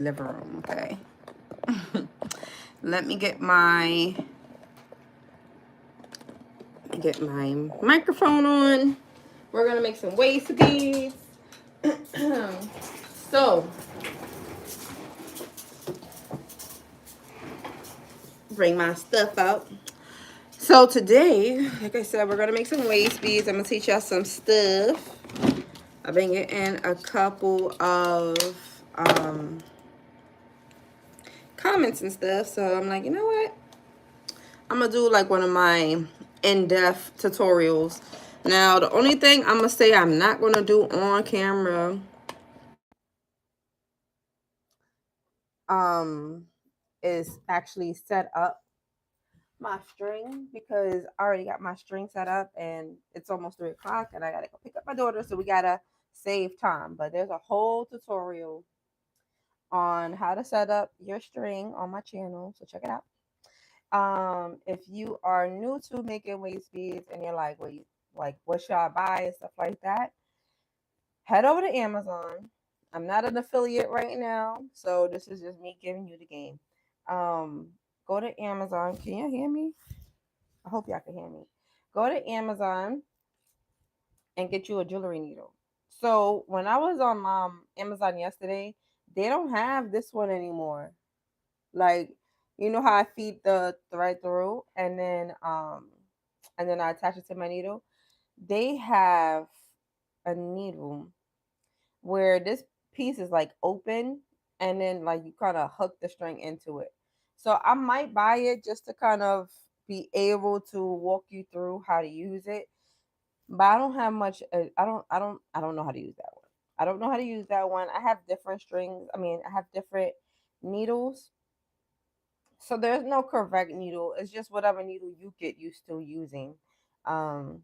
living room, okay? Let me get my microphone on. We're gonna make some waist beads. So bring my stuff out. So today, like I said, we're gonna make some waist beads. I'm gonna teach y'all some stuff. I've been getting a couple of comments and stuff, so I'm like, you know what? I'm gonna do like one of my in-depth tutorials. Now, the only thing I'm gonna say I'm not gonna do on camera, um, is actually set up my string because I already got my string set up and it's almost 3 o'clock and I gotta go pick up my daughter, so we gotta save time. But there's a whole tutorial on how to set up your string on my channel, so check it out. If you are new to making waist beads and you're like, wait, like what should I buy and stuff like that, head over to Amazon. I'm not an affiliate right now, so this is just me giving you the game. Um, Go to Amazon. Can you hear me? I hope y'all can hear me. Go to Amazon and get you a jewelry needle. So when I was on Amazon yesterday, they don't have this one anymore. Like, you know how I feed the thread through and then I attach it to my needle? They have a needle where this piece is like open and then like you kind of hook the string into it. So I might buy it just to kind of be able to walk you through how to use it. But I don't have much I don't know how to use that one. I don't know how to use that one. I have different strings. I mean, I have different needles. So there's no correct needle. It's just whatever needle you get used to using. Um,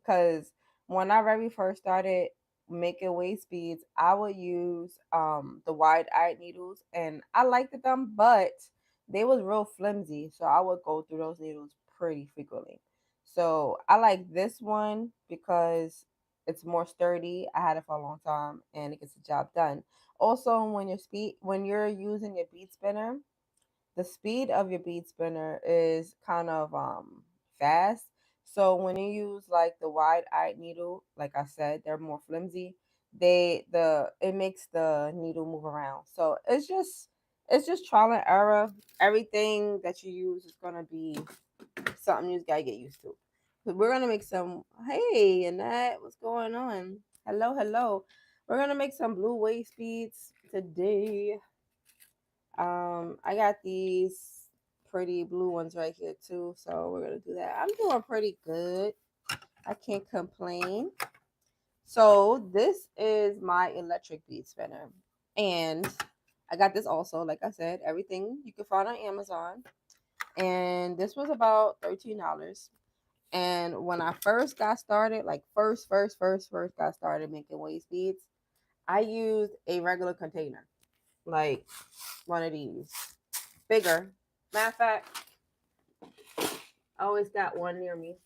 because when I very first started making waist beads, I would use the wide-eyed needles, and I liked them, but they was real flimsy, so I would go through those needles pretty frequently. So I like this one because it's more sturdy. I had it for a long time, and it gets the job done. Also, when you're using your bead spinner, the speed of your bead spinner is kind of fast. So when you use like the wide-eyed needle, like I said, they're more flimsy. It makes the needle move around. So it's just trial and error. Everything that you use is gonna be something you just gotta get used to. So we're gonna make some. Hey, Annette, what's going on? Hello, hello. We're gonna make some blue waist beads today. I got these pretty blue ones right here too, so we're gonna do that. I'm doing pretty good. I can't complain. So this is my electric bead spinner, and I got this also. Like I said, everything you can find on Amazon, and this was about $13. And when I first got started, like first got started making waist beads, I used a regular container, like one of these bigger. Matter of fact, I always got one near me.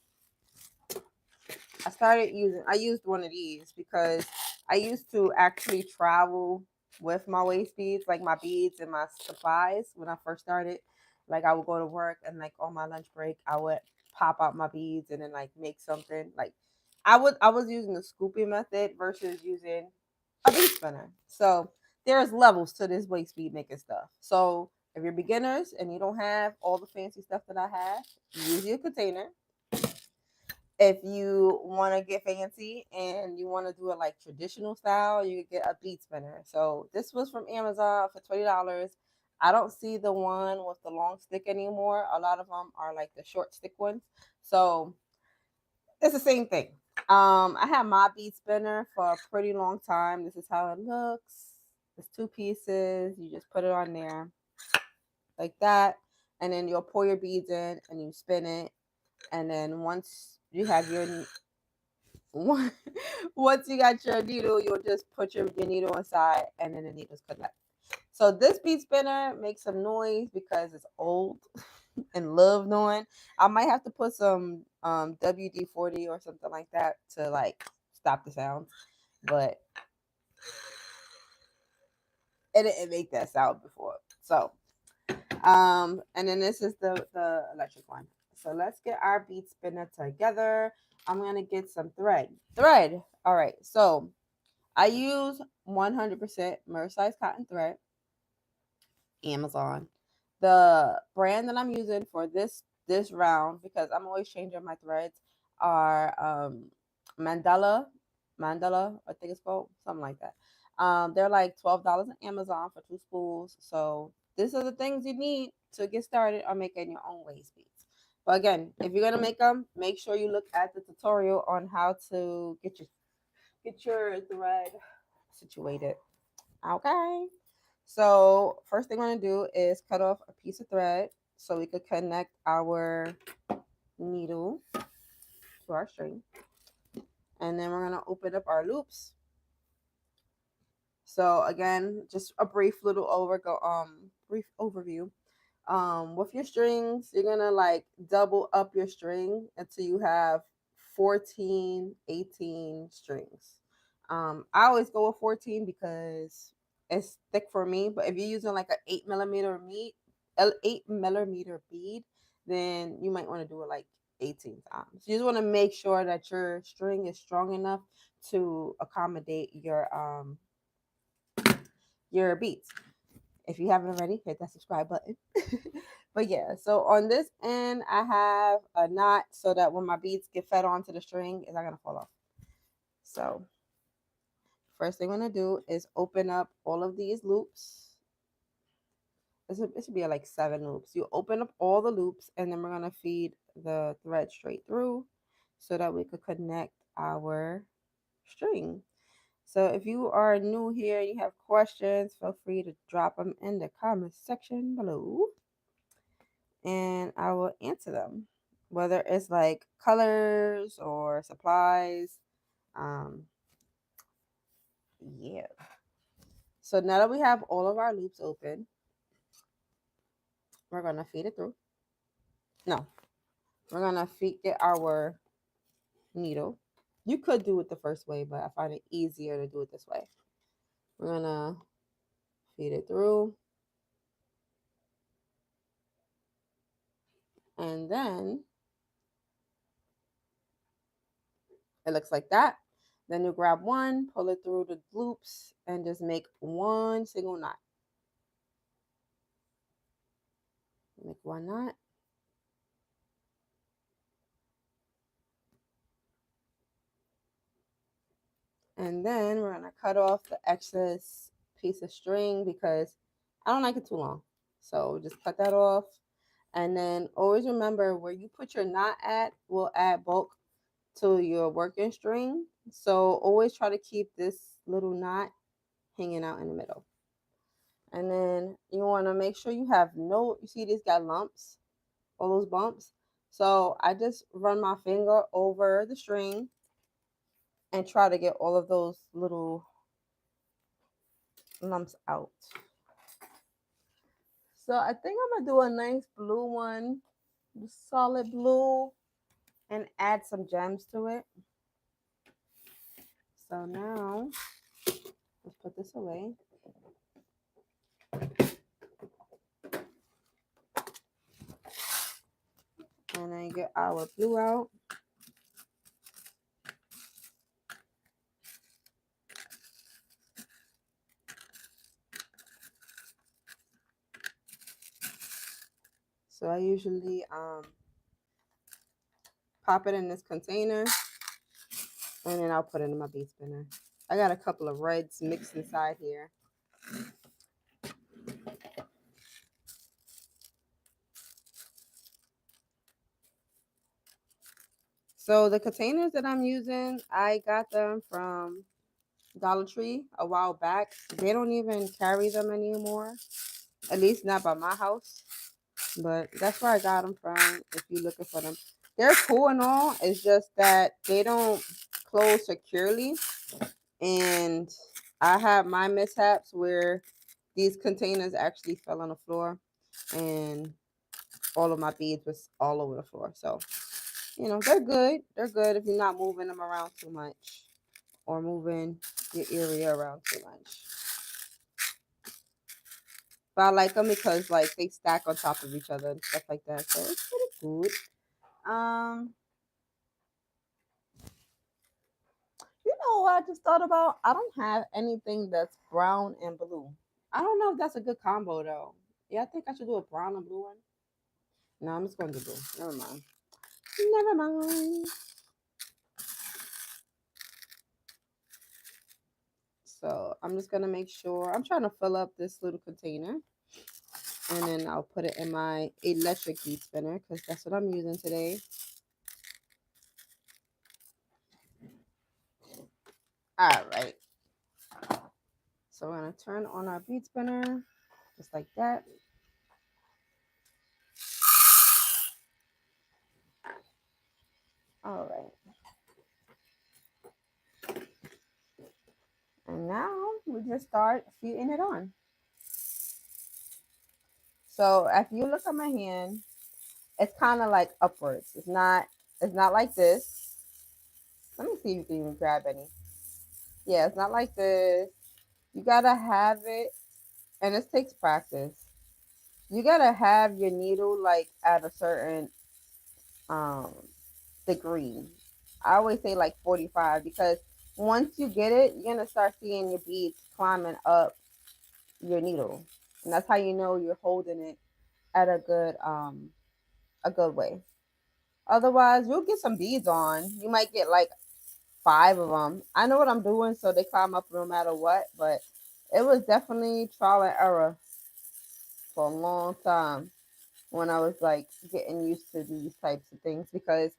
I used one of these because I used to actually travel with my waist beads, like my beads and my supplies when I first started. Like I would go to work and like on my lunch break, I would pop out my beads and then like make something. Like I was using the scooping method versus using a bead spinner. So there's levels to this waist bead making stuff. So if you're beginners and you don't have all the fancy stuff that I have, use your container. If you want to get fancy and you want to do it like traditional style, you could get a bead spinner. So this was from Amazon for $20. I don't see the one with the long stick anymore. A lot of them are like the short stick ones. So it's the same thing. I had my bead spinner for a pretty long time. This is how it looks. It's two pieces. You just put it on there like that, and then you'll pour your beads in and you spin it. And then once you have your once you got your needle, you'll just put your needle inside, and then the needles collect. So this bead spinner makes some noise because it's old and love knowing. I might have to put some WD-40 or something like that to like stop the sound. But it didn't make that sound before. So, and then this is the electric one. So let's get our bead spinner together. I'm gonna get some thread. Thread. All right. So I use 100% mercerized cotton thread. Amazon. The brand that I'm using for this round, because I'm always changing my threads, are Mandela, I think it's called, something like that. They're like $12 on Amazon for 2 spools. So these are the things you need to get started on making your own waist beads. But again, if you're gonna make them, make sure you look at the tutorial on how to get your thread situated. Okay. So first thing we're gonna do is cut off a piece of thread so we could connect our needle to our string. And then we're gonna open up our loops. So again, just a brief overview. With your strings, you're gonna like double up your string until you have 14, 18 strings. I always go with 14 because it's thick for me. But if you're using like an 8 millimeter bead, then you might want to do it like 18 times. You just want to make sure that your string is strong enough to accommodate your beads. If you haven't already, hit that subscribe button. But yeah, so on this end, I have a knot so that when my beads get fed onto the string, it's not gonna fall off. So first thing I'm gonna do is open up all of these loops. It should be like 7 loops. You open up all the loops, and then we're gonna feed the thread straight through so that we could connect our string. So if you are new here and you have questions, feel free to drop them in the comment section below and I will answer them. Whether it's like colors or supplies. Yeah. So now that we have all of our loops open, we're gonna feed it through. No, we're gonna get our needle. You could do it the first way, but I find it easier to do it this way. We're gonna feed it through. And then it looks like that. Then you grab one, pull it through the loops, and just make one single knot. Make one knot. And then we're going to cut off the excess piece of string because I don't like it too long. So just cut that off. And then always remember where you put your knot at will add bulk to your working string. So always try to keep this little knot hanging out in the middle. And then you want to make sure you have you see these got lumps, all those bumps. So I just run my finger over the string and try to get all of those little lumps out. So I think I'm gonna do a nice blue one, solid blue, and add some gems to it. So now let's put this away. And then get our blue out. So I usually pop it in this container and then I'll put it in my bead spinner. I got a couple of reds mixed inside here. So the containers that I'm using, I got them from Dollar Tree a while back. They don't even carry them anymore, at least not by my house. But that's where I got them from if you're looking for them. They're cool and all. It's just that they don't close securely. And I had my mishaps where these containers actually fell on the floor and all of my beads was all over the floor. So, they're good. They're good if you're not moving them around too much or moving your area around too much. But I like them because like they stack on top of each other and stuff like that. So it's pretty good. You know what I just thought about? I don't have anything that's brown and blue. I don't know if that's a good combo though. Yeah, I think I should do a brown and blue one. No, I'm just going to do blue. Never mind. Never mind. So I'm just gonna make sure I'm trying to fill up this little container, and then I'll put it in my electric bead spinner because that's what I'm using today. All right. So we're gonna turn on our bead spinner just like that. All right. And now we just start feeding it on. So if you look at my hand, it's kind of like upwards. It's not like this. Let me see if you can even grab any. Yeah, it's not like this. You gotta have it, and this takes practice. You gotta have your needle like at a certain um degree. I always say like 45 because once you get it, you're gonna start seeing your beads climbing up your needle. And that's how you know you're holding it at a good way. Otherwise, you'll get some beads on. You might get like 5 of them. I know what I'm doing, so they climb up no matter what. But it was definitely trial and error for a long time when I was like getting used to these types of things because,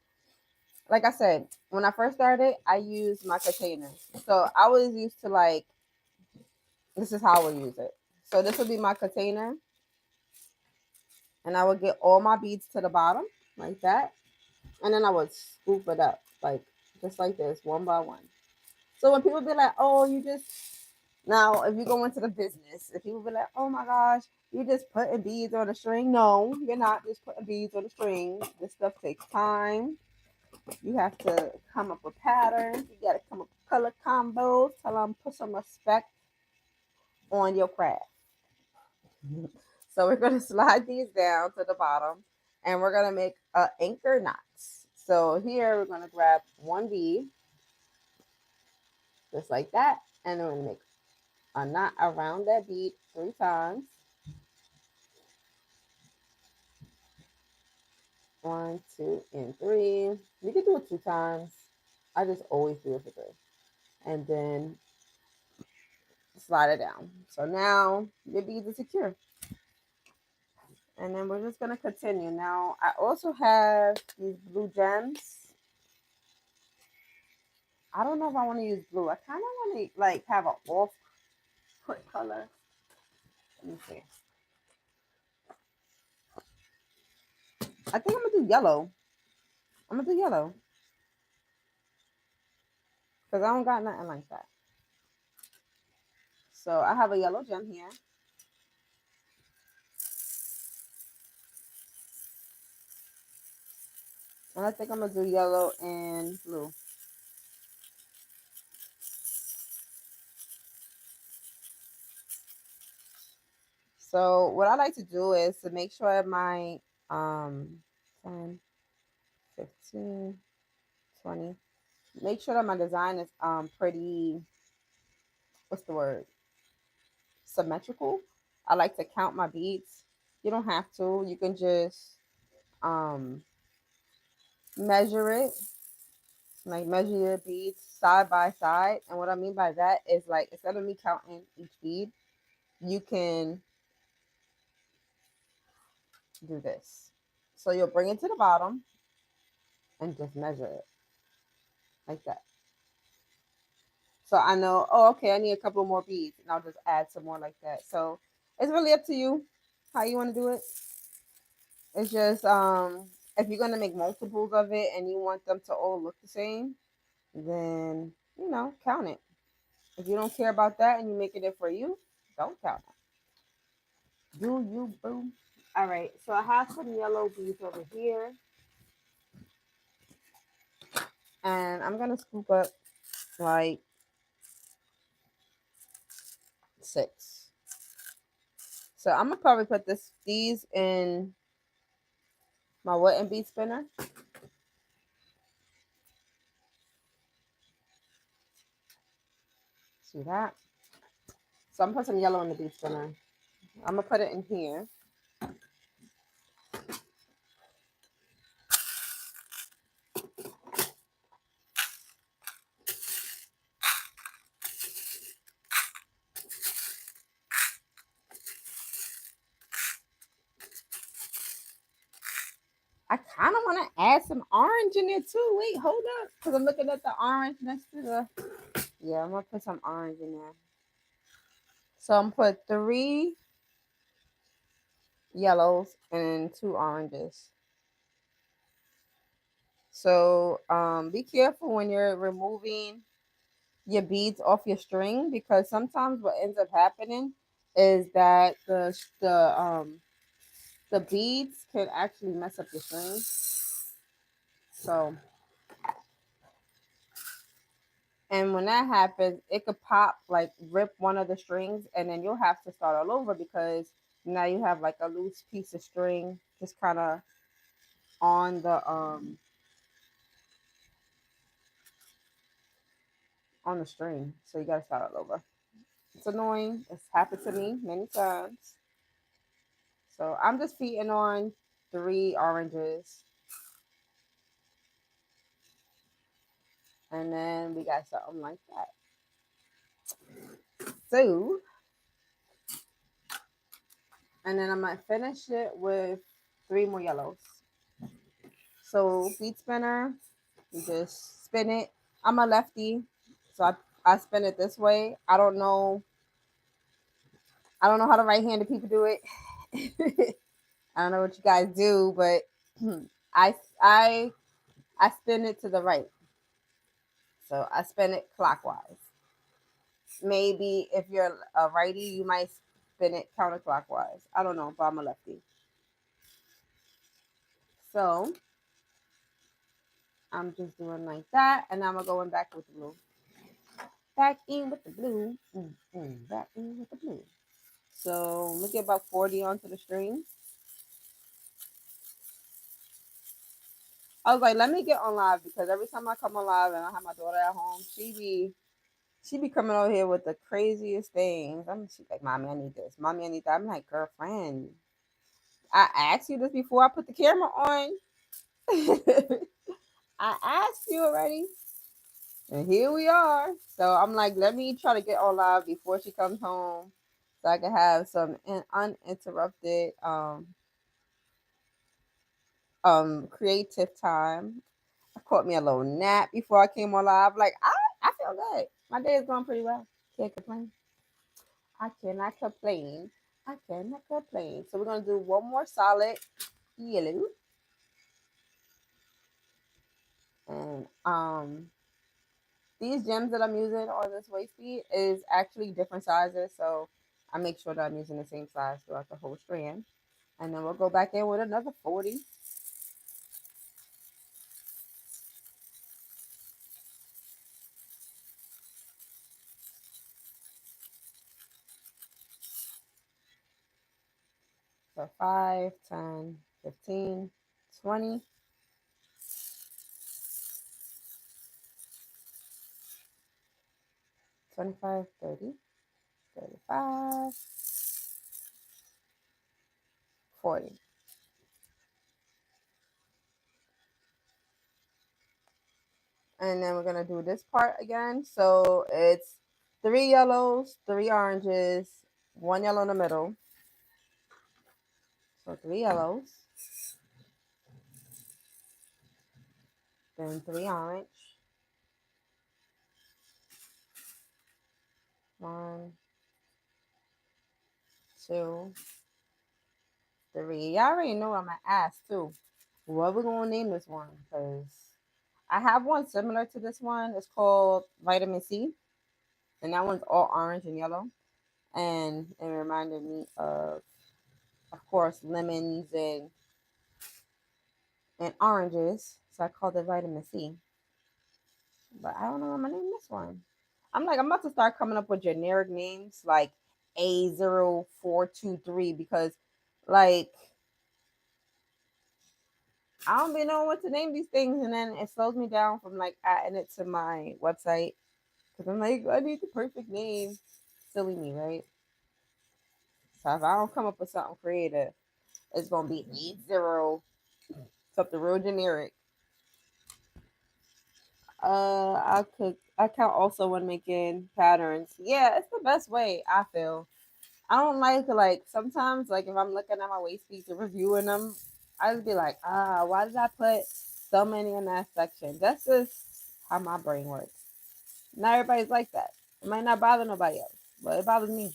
like I said, when I first started, I used my container. So I was used to like this is how I would use it. So this would be my container, and I would get all my beads to the bottom like that, and then I would scoop it up like just like this, one by one. So when people be like, "Oh, you just," now if you go into the business, if people be like, "Oh my gosh, you just putting beads on a string," no, you're not just putting beads on a string. This stuff takes time. You have to come up with patterns. You got to come up with color combos. Tell them put some respect on your craft. So we're going to slide these down to the bottom, and we're going to make anchor knots. So here we're going to grab one bead, just like that, and then we're going to make a knot around that bead 3 times. 1, 2, and 3. You can do it 2 times. I just always do it for 3. And then slide it down. So now your beads are secure. And then we're just going to continue. Now, I also have these blue gems. I don't know if I want to use blue. I kind of want to like have an off-put color. Let me see. I think I'm going to do yellow. I'm going to do yellow. Because I don't got nothing like that. So I have a yellow gem here. And I think I'm going to do yellow and blue. So what I like to do is to make sure my 10, 15, 20, make sure that my design is pretty, what's the word? Symmetrical. I like to count my beads. You don't have to. You can just um measure it. Like measure your beads side by side. And what I mean by that is like instead of me counting each bead, you can do this. So you'll bring it to the bottom and just measure it like that. So I know, oh, okay, I need a couple more beads, and I'll just add some more like that. So it's really up to you how you want to do it. It's just if you're gonna make multiples of it and you want them to all look the same, then count it. If you don't care about that and you're making it for you, don't count it. Do you, boo? All right, so I have some yellow beads over here, and I'm gonna scoop up like 6. So I'm gonna probably put these in my wooden bead spinner. See that? So I'm gonna put some yellow in the bead spinner. I'm gonna put it in here. I kind of want to add some orange in there too. Wait, hold up, because I'm looking at the orange next to the. Yeah, I'm gonna put some orange in there. So I'm gonna put 3 yellows and 2 oranges. So be careful when you're removing your beads off your string, because sometimes what ends up happening is that the beads can actually mess up your string. So, and when that happens, it could pop, like rip one of the strings, and then you'll have to start all over, because now you have like a loose piece of string just kind of on the string. So you gotta start all over. It's annoying. It's happened to me many times. So I'm just feeding on 3 oranges. And then we got something like that. So, and then I might finish it with 3 more yellows. So bead spinner, you just spin it. I'm a lefty, so I spin it this way. I don't know how the right-handed people do it. I don't know what you guys do, but I I I spin it to the right. So I spin it clockwise. Maybe if you're a righty, you might spin it counterclockwise. I don't know, but I'm a lefty. So I'm just doing like that, and now I'm going back with the blue. Back in with the blue. Back in with the blue. So I'm gonna get about 40 onto the string. I was like, let me get on live, because every time I come on live and I have my daughter at home, she be coming over here with the craziest things. She's like, Mommy, I need this. Mommy, I need that. I'm like, girlfriend, I asked you this before I put the camera on. I asked you already. And here we are. So I'm like, let me try to get on live before she comes home, so I can have some uninterrupted creative time. I caught me a little nap before I came on live. Like I feel good. My day is going pretty well. Can't complain. I cannot complain. I cannot complain. So we're gonna do one more solid yellow. And these gems that I'm using on this waist bead is actually different sizes, so I make sure that I'm using the same size throughout the whole strand. And then we'll go back in with another 40. So 5, 10, 15, 20, 25, 30, 35, 40. And then we're gonna do this part again. So it's 3 yellows, 3 oranges, 1 yellow in the middle. So 3 yellows, then 3 orange, 1, 2, 3. Y'all already know what I'm gonna ask too. What we gonna name this one? Because I have one similar to this one. It's called Vitamin C, and that one's all orange and yellow, and it reminded me of course, lemons and oranges. So I called it Vitamin C. But I don't know what I'm gonna name this one. I'm about to start coming up with generic names like A0423 because like I don't be knowing what to name these things, and then it slows me down from like adding it to my website because I'm like, I need the perfect name. Silly me, right? So if I don't come up with something creative, it's gonna be 80 something real generic. I count also when making patterns. Yeah, it's the best way I feel. I don't like sometimes like if I'm looking at my waist piece and reviewing them, I just be like, why did I put so many in that section? That's just how my brain works. Not everybody's like that. It might not bother nobody else, but it bothers me.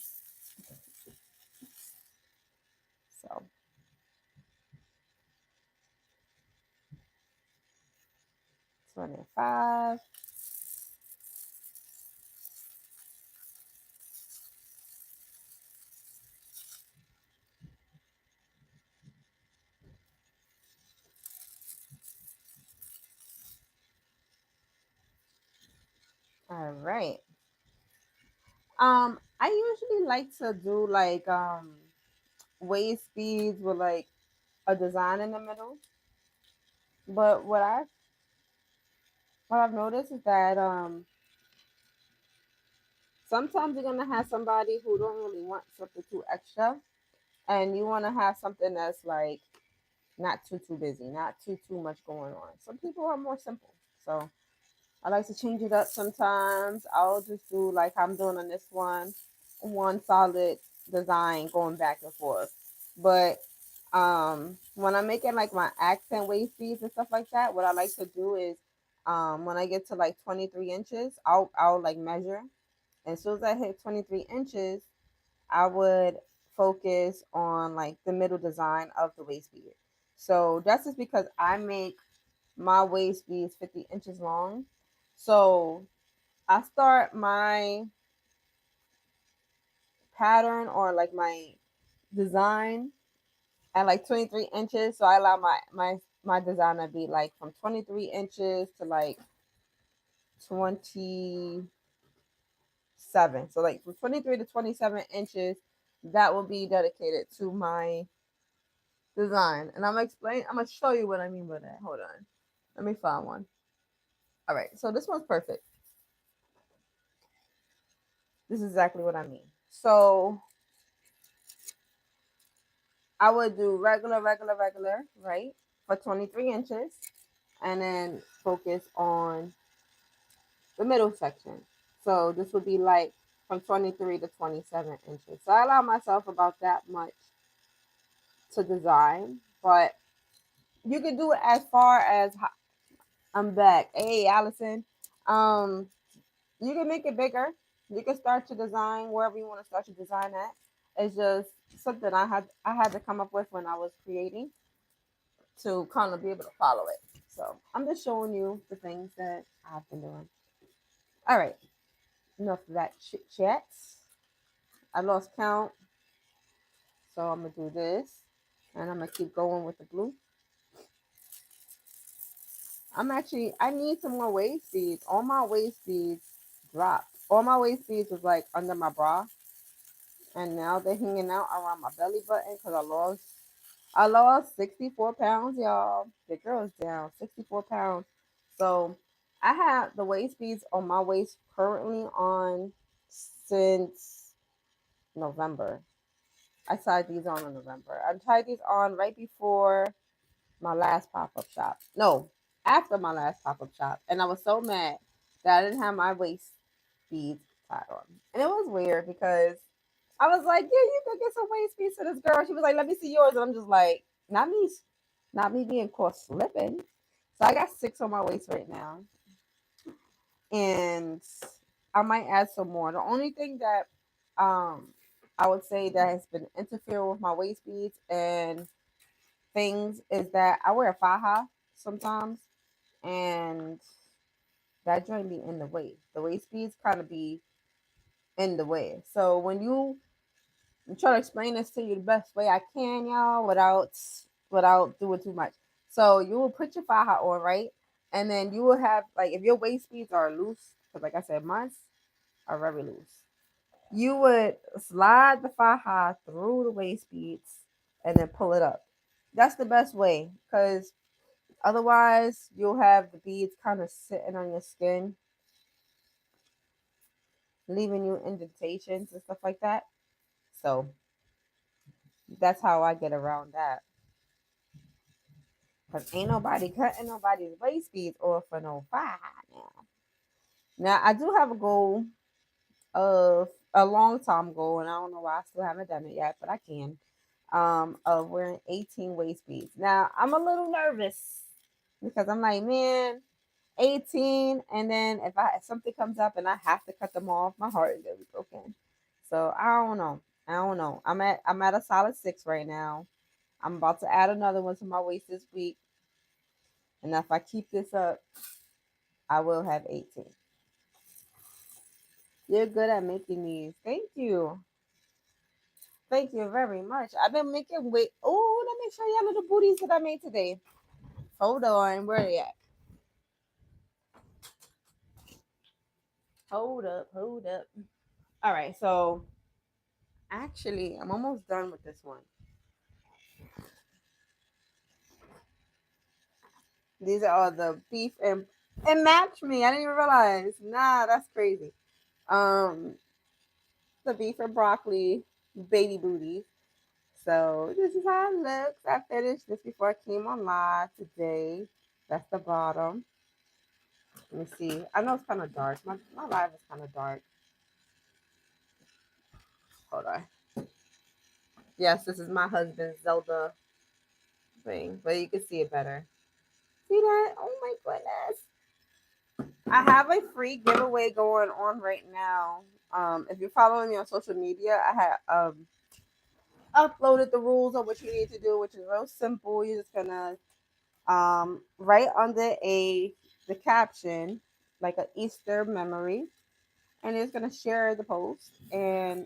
So 25. All right. I usually like to do like waist beads with like a design in the middle. But what I've noticed is that sometimes you're gonna have somebody who don't really want something too extra, and you want to have something that's like not too busy, not too much going on. Some people are more simple, so I like to change it up sometimes. I'll just do like I'm doing on this one solid design going back and forth. But when I'm making like my accent waist beads and stuff like that, what I like to do is when I get to like 23 inches, I'll like measure. And as soon as I hit 23 inches, I would focus on like the middle design of the waist bead. So that's just because I make my waist beads 50 inches long. So I start my pattern or like my design at like 23 inches. So I allow my design to be like from 23 inches to like 27. So like from 23 to 27 inches, that will be dedicated to my design. And I'm gonna show you what I mean by that. Hold on. Let me find one. All right. So this one's perfect. This is exactly what I mean. So I would do regular, right? For 23 inches and then focus on the middle section. So this would be like from 23 to 27 inches. So I allow myself about that much to design, but you can do it as far as I'm back. Hey, Allison. Um, you can make it bigger. You can start your design wherever you want to start your design at. It's just something I had to come up with when I was creating to kind of be able to follow it. So I'm just showing you the things that I've been doing. All right, enough of that chit chat. I lost count, so I'm gonna do this, and I'm gonna keep going with the blue. I need some more waist beads. All my waist beads dropped. All my waist beads was like under my bra, and now they're hanging out around my belly button because I lost 64 pounds, y'all. The girl's down 64 pounds. So I have the waist beads on my waist currently on since November. I tied these on in November. I tied these on right before my last pop up shop. No, after my last pop up shop. And I was so mad that I didn't have my waist beads tied on. And it was weird because I was like, yeah, you could get some waist beads to this girl. She was like, let me see yours. And I'm just like, not me being caught slipping. So I got 6 on my waist right now. And I might add some more. The only thing that I would say that has been interfering with my waist beads and things is that I wear a faja sometimes, and that joint be in the way. The waist beads kind of be in the way. So when you I'm trying to explain this to you the best way I can, y'all, without doing too much. So you will put your faja on, right? And then you will have like if your waist beads are loose, because like I said, mine are very loose. You would slide the faja through the waist beads and then pull it up. That's the best way because otherwise you'll have the beads kind of sitting on your skin, leaving you indentations and stuff like that. So that's how I get around that. Because ain't nobody cutting nobody's waist beads off for no faja now. Now I do have a goal of a long time goal, and I don't know why I still haven't done it yet, but I can. Of wearing 18 waist beads. Now I'm a little nervous because I'm like, man, 18, and then if something comes up and I have to cut them off, my heart is gonna be broken. So I don't know. I don't know. I'm at a solid 6 right now. I'm about to add another one to my waist this week, and if I keep this up, I will have 18. You're good at making these. Thank you. Thank you very much. I've been making wait. Oh, let me show you little booties that I made today. Hold on, where are they at? Hold up, hold up. All right, so actually, I'm almost done with this one. These are all the beef and match me. I didn't even realize. Nah, that's crazy. Um, the beef and broccoli baby booties. So this is how it looks. I finished this before I came on live today. That's the bottom. Let me see. I know it's kind of dark. My live is kind of dark. Hold on. Yes, this is my husband's Zelda thing, but you can see it better. See that? Oh my goodness. I have a free giveaway going on right now. If you're following me on social media, I have uploaded the rules of what you need to do, which is real simple. You're just gonna write under the caption like an Easter memory, and it's gonna share the post, and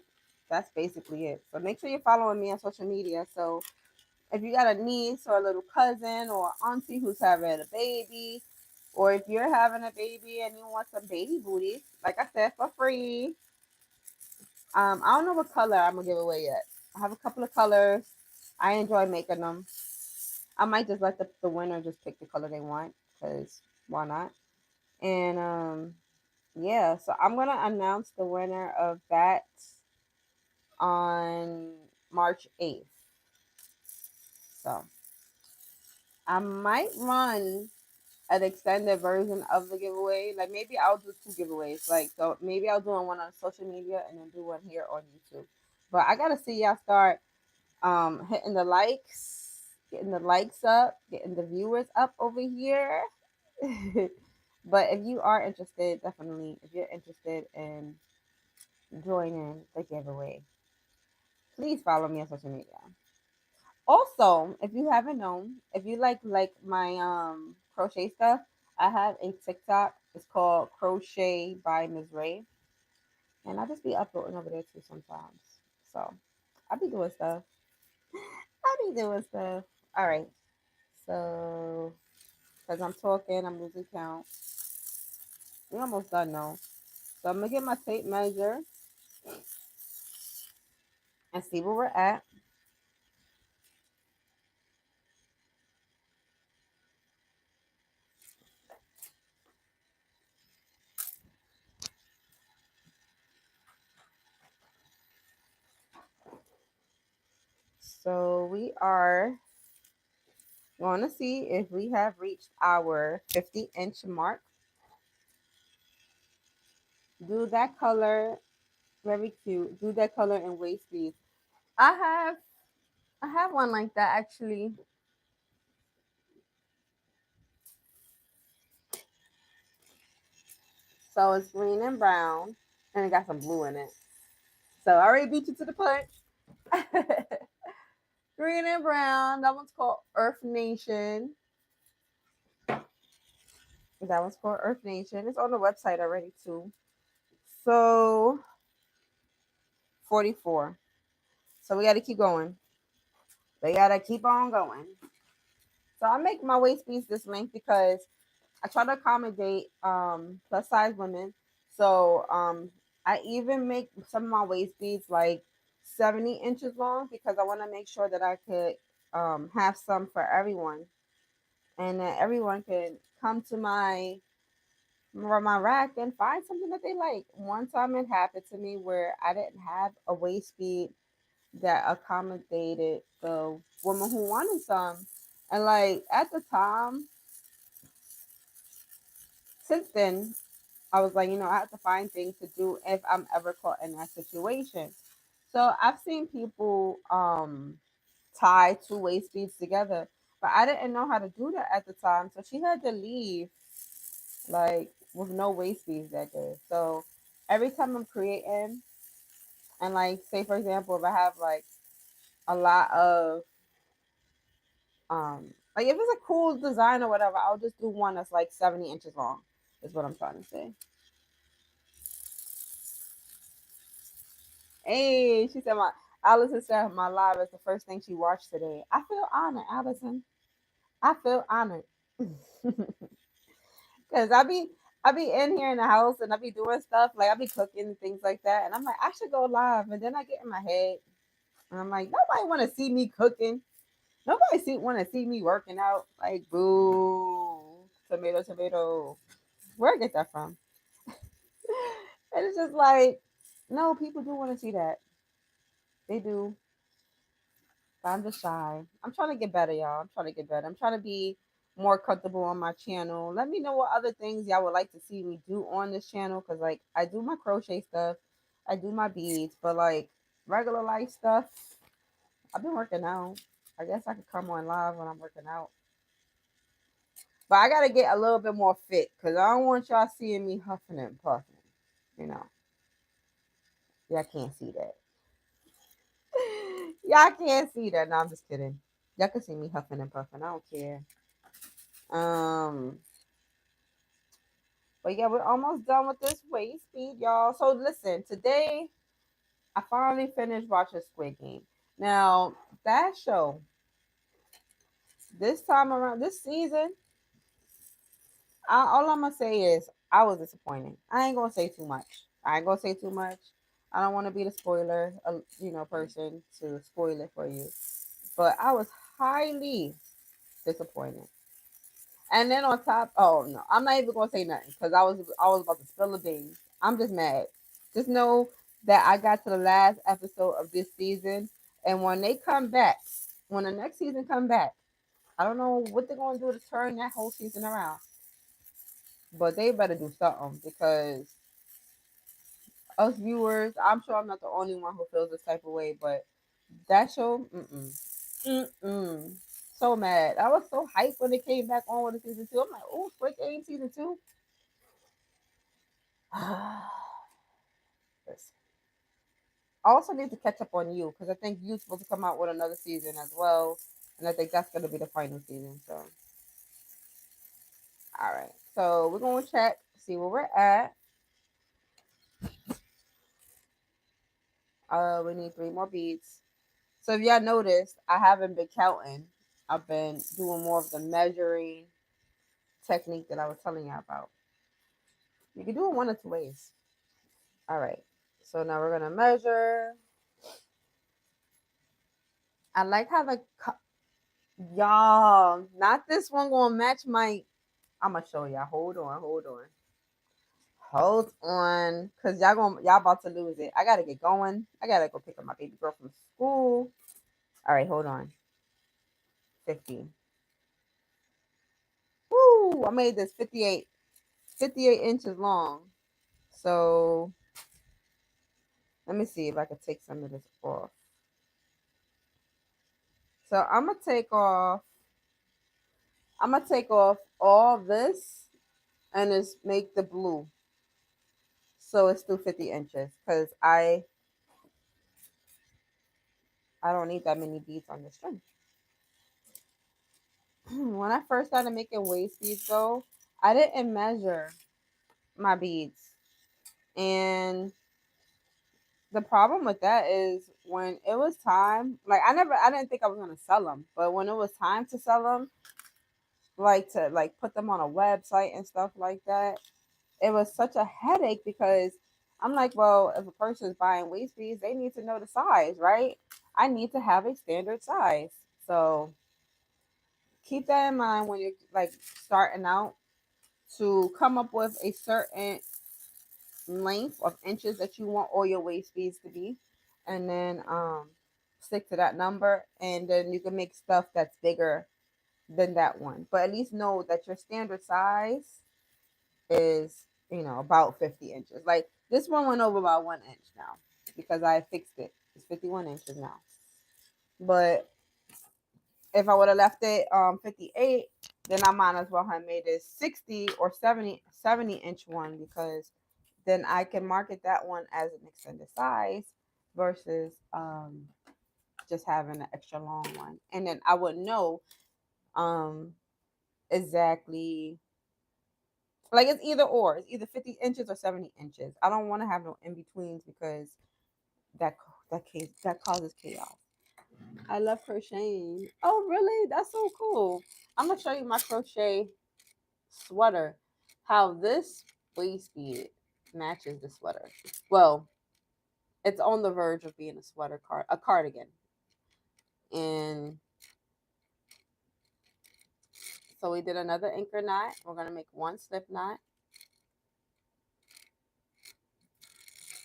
that's basically it. So make sure you're following me on social media. So if you got a niece or a little cousin or auntie who's having a baby, or if you're having a baby and you want some baby booties, like I said, for free. I don't know what color I'm gonna give away yet. I have a couple of colors. I enjoy making them. I might just let the winner just pick the color they want, because why not? And yeah, so I'm gonna announce the winner of that on March 8th. So I might run an extended version of the giveaway. Like maybe I'll do 2 giveaways. Like so maybe I'll do one on social media and then do one here on YouTube. But I gotta see y'all start hitting the likes, getting the likes up, getting the viewers up over here. But if you are interested, definitely if you're interested in joining the giveaway, please follow me on social media. Also, if you haven't known, if you like my crochet stuff, I have a TikTok. It's called Crochet by Ms. Ray, and I just be uploading over there too sometimes. So I be doing stuff. I be doing stuff. All right. So because I'm talking, I'm losing count. We're almost done now. So I'm gonna get my tape measure and see where we're at. So we are going to see if we have reached our 50-inch mark. Do that color, very cute. Do that color in waist beads. I have I have one like that actually. So it's green and brown, and it got some blue in it. So I already beat you to the punch. Green and brown. That one's called Earth Nation. That one's called Earth Nation. It's on the website already too. So 44. So we got to keep going. They got to keep on going. So I make my waist piece this length because I try to accommodate plus size women. So I even make some of my waist beads like 70 inches long because I want to make sure that I could have some for everyone and that everyone can come to my rack and find something that they like. One time it happened to me where I didn't have a waist bead that accommodated the woman who wanted some. And like at the time, since then, I was like, I have to find things to do if I'm ever caught in that situation. So I've seen people tie two waist beads together, but I didn't know how to do that at the time. So she had to leave like with no waist beads that day. So every time I'm creating, and like say for example, if I have like a lot of like if it's a cool design or whatever, I'll just do one that's like 70 inches long. Is what I'm trying to say. Hey, she said my Allison said my live is the first thing she watched today. I feel honored, Allison. I feel honored. Cause I be in here in the house and I be doing stuff like I be cooking and things like that, and I'm like I should go live, and then I get in my head and I'm like nobody want to see me cooking, nobody want to see me working out. Like boo, tomato, tomato. Where I get that from? And it's just like no, people do want to see that. They do. But I'm just shy. I'm trying to get better, y'all. I'm trying to get better. I'm trying to be more comfortable on my channel. Let me know what other things y'all would like to see me do on this channel. Cause like I do my crochet stuff, I do my beads, but like regular life stuff, I've been working out. I guess I could come on live when I'm working out. But I gotta get a little bit more fit because I don't want y'all seeing me huffing and puffing. You know, y'all can't see that. Y'all can't see that. No, I'm just kidding. Y'all can see me huffing and puffing. I don't care. Um, but yeah, we're almost done with this waist bead, y'all. So listen, today I finally finished watching Squid Game. Now that show, this time around, this season, all I'm gonna say is I was disappointed. I ain't gonna say too much. I ain't gonna say too much. I don't want to be the spoiler, person to spoil it for you. But I was highly disappointed. And then on top, oh no, I'm not even gonna say nothing because I was about to spill the beans. I'm just mad. Just know that I got to the last episode of this season, and when they come back, when the next season come back, I don't know what they're gonna do to turn that whole season around, but they better do something because us viewers, I'm sure I'm not the only one who feels this type of way, but that show, so mad. I was so hyped when it came back on with the season two. I'm like, oh, Squid Game season two. Listen. I also need to catch up on you because I think you're supposed to come out with another season as well, and I think that's gonna be the final season. So, all right. So we're gonna check, see where we're at. We need three more beats. So if y'all noticed, I haven't been counting. I've been doing more of the measuring technique that I was telling you about. You can do it one of two ways. All right. So now we're gonna measure. I like how y'all, not this one gonna match my. I'm gonna show y'all. Hold on, cause y'all about to lose it. I gotta get going. I gotta go pick up my baby girl from school. All right, hold on. 50. Woo! I made this 58 inches long. So let me see if I can take some of this off. So I'm gonna take off all this and just make the blue. So it's still 50 inches because I don't need that many beads on the string. When I first started making waist beads though, I didn't measure my beads. And the problem with that is when it was time, like I didn't think I was gonna sell them, but when it was time to sell them, like to like put them on a website and stuff like that, it was such a headache because I'm like, well, if a person's buying waist beads, they need to know the size, right? I need to have a standard size. So keep that in mind when you're like starting out, to come up with a certain length of inches that you want all your waist beads to be, and then stick to that number, and then you can make stuff that's bigger than that one. But at least know that your standard size is, about 50 inches. Like this one went over about 1 inch now because I fixed it. It's 51 inches now. But if I would have left it 58, then I might as well have made it 60 or 70 inch one, because then I can market that one as an extended size versus just having an extra long one. And then I would know um exactly, like it's either or. It's either 50 inches or 70 inches. I don't want to have no in betweens because that causes chaos. I love crocheting. Oh, really? That's so cool. I'm gonna show you my crochet sweater. How this waist bead matches the sweater. Well, it's on the verge of being a cardigan. And so we did another anchor knot. We're gonna make one slip knot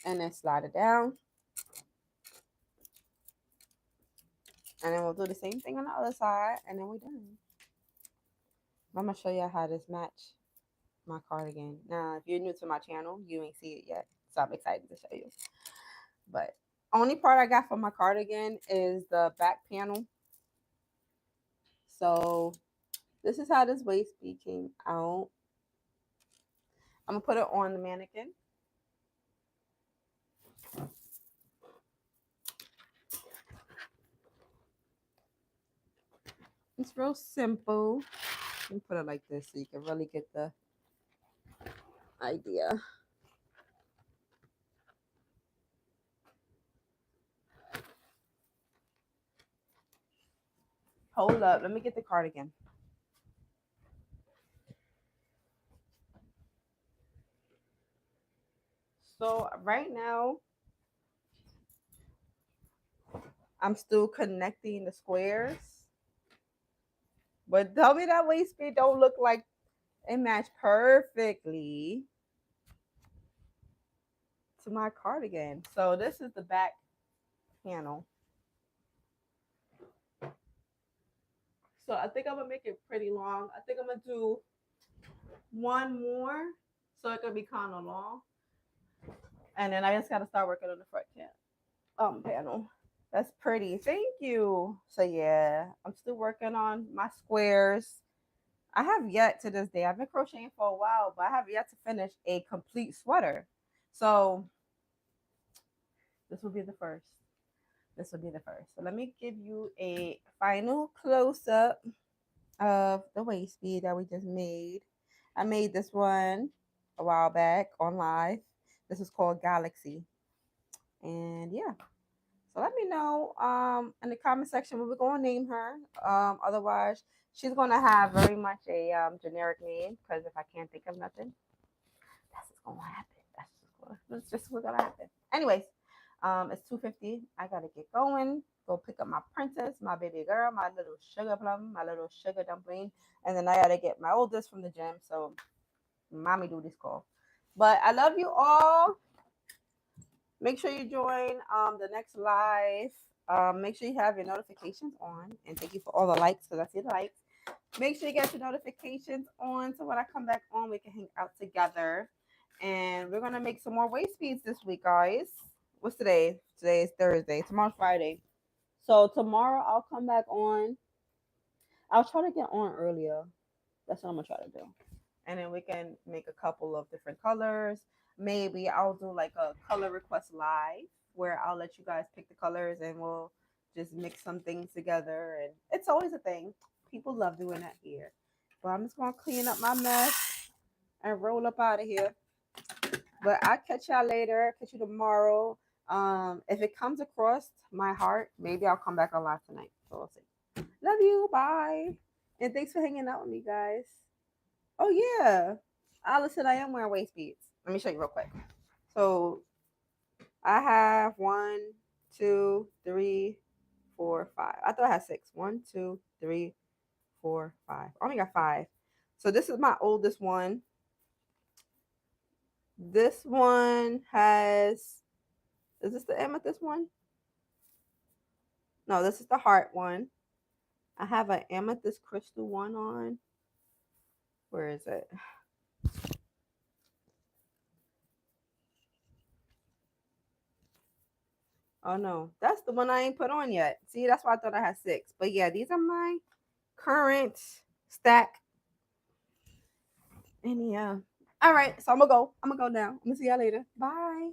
and then slide it down. And then we'll do the same thing on the other side, and then we're done. I'm gonna show you how this match my cardigan. Now, if you're new to my channel, you ain't see it yet, so I'm excited to show you. But only part I got for my cardigan is the back panel. So this is how this waist bead came out. I'm gonna put it on the mannequin. It's real simple. Let me put it like this so you can really get the idea. Hold up, let me get the cardigan. So right now, I'm still connecting the squares. But tell me that waist bead don't look like it matched perfectly to my cardigan. So this is the back panel. So I think I'm gonna make it pretty long. I think I'm gonna do one more so it can be kind of long. And then I just gotta start working on the front panel. That's pretty. Thank you. So yeah, I'm still working on my squares. I have yet to this day, I've been crocheting for a while, but I have yet to finish a complete sweater. So this will be the first. This will be the first. So let me give you a final close up of the waist bead that we just made. I made this one a while back on live. This is called Galaxy. And yeah. So let me know in the comment section what we're gonna name her. Otherwise, she's gonna have very much a generic name, because if I can't think of nothing, that's just gonna happen. That's just what's gonna happen. Anyways, it's 2:50. I gotta get going. Go pick up my princess, my baby girl, my little sugar plum, my little sugar dumpling, and then I gotta get my oldest from the gym. So, mommy do this call. But I love you all. Make sure you join the next live. Make sure you have your notifications on, and thank you for all the likes, because I see the likes. Make sure you get your notifications on so when I come back on, we can hang out together. And we're gonna make some more waist beads this week, guys. What's today? Today is Thursday. Tomorrow's Friday. So tomorrow I'll come back on. I'll try to get on earlier. That's what I'm gonna try to do. And then we can make a couple of different colors. Maybe I'll do like a color request live where I'll let you guys pick the colors and we'll just mix some things together. And it's always a thing. People love doing that here. But I'm just gonna clean up my mess and roll up out of here. But I'll catch y'all later. Catch you tomorrow. If it comes across my heart, maybe I'll come back on live tonight. So we'll see. Love you. Bye. And thanks for hanging out with me, guys. Oh yeah. Allison, I am wearing waist beads. Let me show you real quick. So I have 1, 2, 3, 4, 5. I thought I had 6. 1, 2, 3, 4, 5. I only got 5. So this is my oldest one. This one has, is this the amethyst one? No, this is the heart one. I have an amethyst crystal one on. Where is it? Oh no, that's the one I ain't put on yet. See, that's why I thought I had 6. But yeah, these are my current stack. And yeah. All right, so I'm gonna go now. I'm gonna see y'all later. Bye.